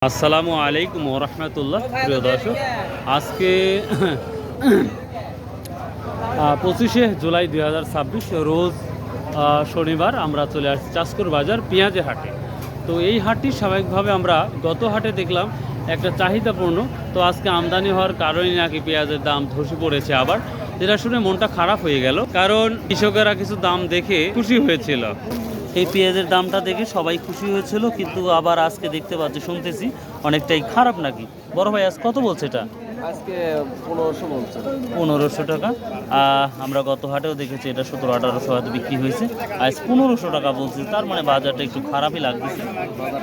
আসসালামু আলাইকুম ওরহমতুল্লাহ। প্রিয় দর্শক, আজকে 25শে জুলাই 2026 রোজ শনিবার আমরা চলে আসছি চাষকর বাজার পেঁয়াজের হাটে। তো এই হাটটি স্বাভাবিকভাবে আমরা গত হাটে দেখলাম একটা চাহিদাপূর্ণ, তো আজকে আমদানি হওয়ার কারণেই নাকি পেঁয়াজের দাম ধসে পড়েছে আবার, যেটা শুনে মনটা খারাপ হয়ে গেল, কারণ কৃষকেরা কিছু দাম দেখে খুশি হয়েছিল। এই পেঁয়াজের দামটা দেখে সবাই খুশি হয়েছিল, কিন্তু আবার আজকে দেখতে পাচ্ছি শুনতেছি অনেকটাই খারাপ নাকি। বড় ভাই আজ কত বলছে এটা? আজকে 1500 বলছে। 1500 টাকা। আমরা গত হাটেও দেখেছি এটা 1700-1800 হয়তো বিক্রি হয়েছে, আজ 1500 টাকা বলছে। তার মানে বাজারটা একটু খারাপই লাগতেছে।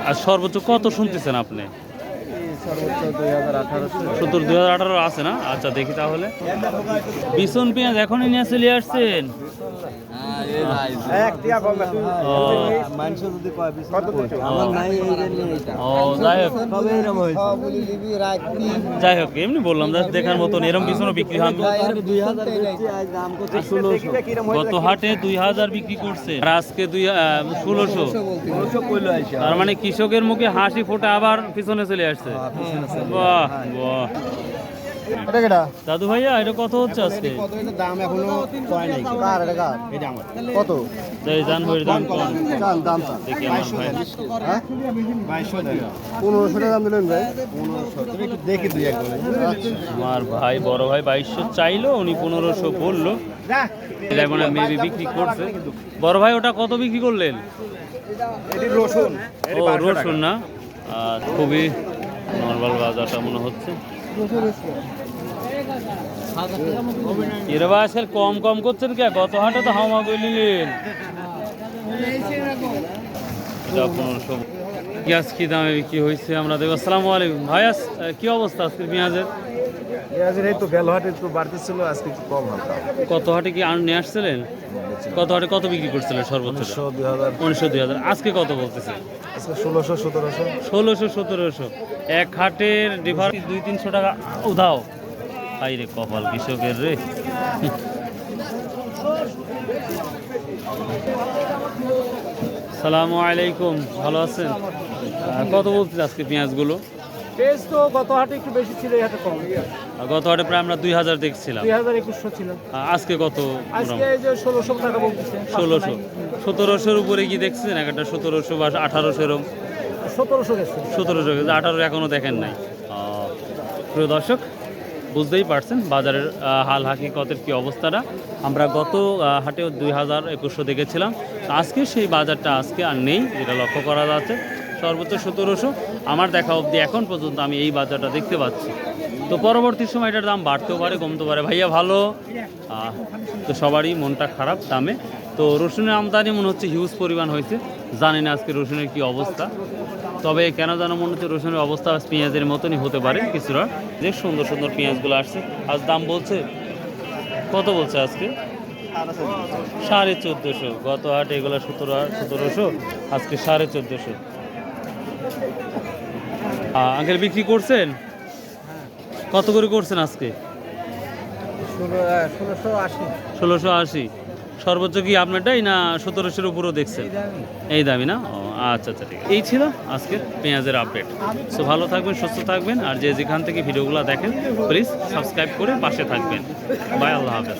আর সর্বোচ্চ কত শুনতেছেন আপনি? সর্বোচ্চ 2018 2018 আছে না? আচ্ছা দেখি তাহলে। বিছন পেঁয়াজ এখনই নিয়ে চলে আসছেন? যাই হোক, এমনি বললাম দেখার মতন এরকম পিছনে বিক্রি হয়। গত হাটে 2000 বিক্রি করছে আর আজকে 1600। তার মানে কৃষকের মুখে হাসি ফোটা আবার পিছনে চলে আসছে। বাহ বাহ। দাদু ভাইয়া এটা কত হচ্ছে আজকে? দাম এখনো কয় নাই। কত? জান ভাইয়ের দাম কম। দাম দেখি আমার ভাই 2200 টাকা। 1500 টাকা দাম দিলেন ভাই? 1500। তুমি একটু দেখি দুই এক বলে। আমার ভাই বড় ভাই 2200 চাইলো, উনি 1500 বললো। এটা মানে মেবি বিক্রি করছে। বড় ভাই ওটা কত বিক্রি করলেন? এটি রসুন। ও রসুন না, খুবই নর্মাল বাজারটা মনে হচ্ছে। এর বাসের কম কম করছেন কে? গত হাটে তো হাওয়া করে নিলেন। পেঁয়াজ কি দামে বিক্রি হয়েছে আমরা দেখব। আসসালামু আলাইকুম ভাই, কি অবস্থা আজকে পেঁয়াজের? পেঁয়াজের এই তো গেল হাটে একটু বাড়তেছিল, আজকে একটু কম হালকা। কত হাটে কি নিয়ে আসছিলেন? কত হাটে কত বিক্রি করছিলেন সর্বোচ্চ? 1900-2000। আজকে কত বলতেছে? আজকে 1600-1700। 1600-1700। এক হাটের ডিফারেন্স 200-300 টাকা উধাও। হাই রে কপাল কৃষকের রে। সালামু আলাইকুম, ভালো আছেন? কত বলছিল আজকে পেঁয়াজগুলো? পেঁয়াজ তো গত হাটে একটু বেশি ছিল, এই হাটে কম। গত হাটে প্রায় আমরা 2000 দেখছিলাম। 2021 ছিল। আজকে কত? আজকে এই যে 1600 টাকা বলতেছে। 1600। 1700-র উপরে কি দেখছেন? একটা 1700 বা 1800 এরকম। 1700 গেছে। 1700 গেছে, 1800 এখনো দেখেন নাই। প্রিয় দর্শক, বুঝতেই পারছেন বাজারের হাল হাকিকতের কি অবস্থাটা। আমরা গত হাটেও 2000-2100 দেখেছিলাম, আজকে সেই বাজারটা আজকে আর নেই, যেটা লক্ষ্য করা যাচ্ছে। সর্বোচ্চ 1700 আমার দেখা অবধি এখন পর্যন্ত আমি এই বাজারটা দেখতে পাচ্ছি। তো পরবর্তী সময় এটার দাম বাড়তেও পারে, কমতে পারে। ভাইয়া ভালো, তো সবারই মনটা খারাপ দামে। তো রসুনের আমদানি মনে হচ্ছে হিউজ পরিমাণ হয়েছে, জানি না আজকে রসুনের কি অবস্থা। তবে কেন যেন মনে হচ্ছে রসুনের অবস্থা পেঁয়াজের মতনই হতে পারে কিছুটা। যে সুন্দর সুন্দর পেঁয়াজগুলো আসছে, আজ দাম বলছে কত? বলছে আজকে 1450। গত হাটে এগুলো 1700, আজকে 1450। আঙ্কেল বিক্রি করছেন? কত করে করছেন আজকে? 1680। সর্বোচ্চ কি আপনারটাই না 1700-এর উপরেও দেখছেন? এই দামি না? ও আচ্ছা আচ্ছা, ঠিক আছে। এই ছিল আজকে পেঁয়াজের আপডেট। সো ভালো থাকবেন, সুস্থ থাকবেন, আর যে যেখান থেকে ভিডিওগুলো দেখেন প্লিজ সাবস্ক্রাইব করে পাশে থাকবেন। বাই, আল্লাহ হাফেজ।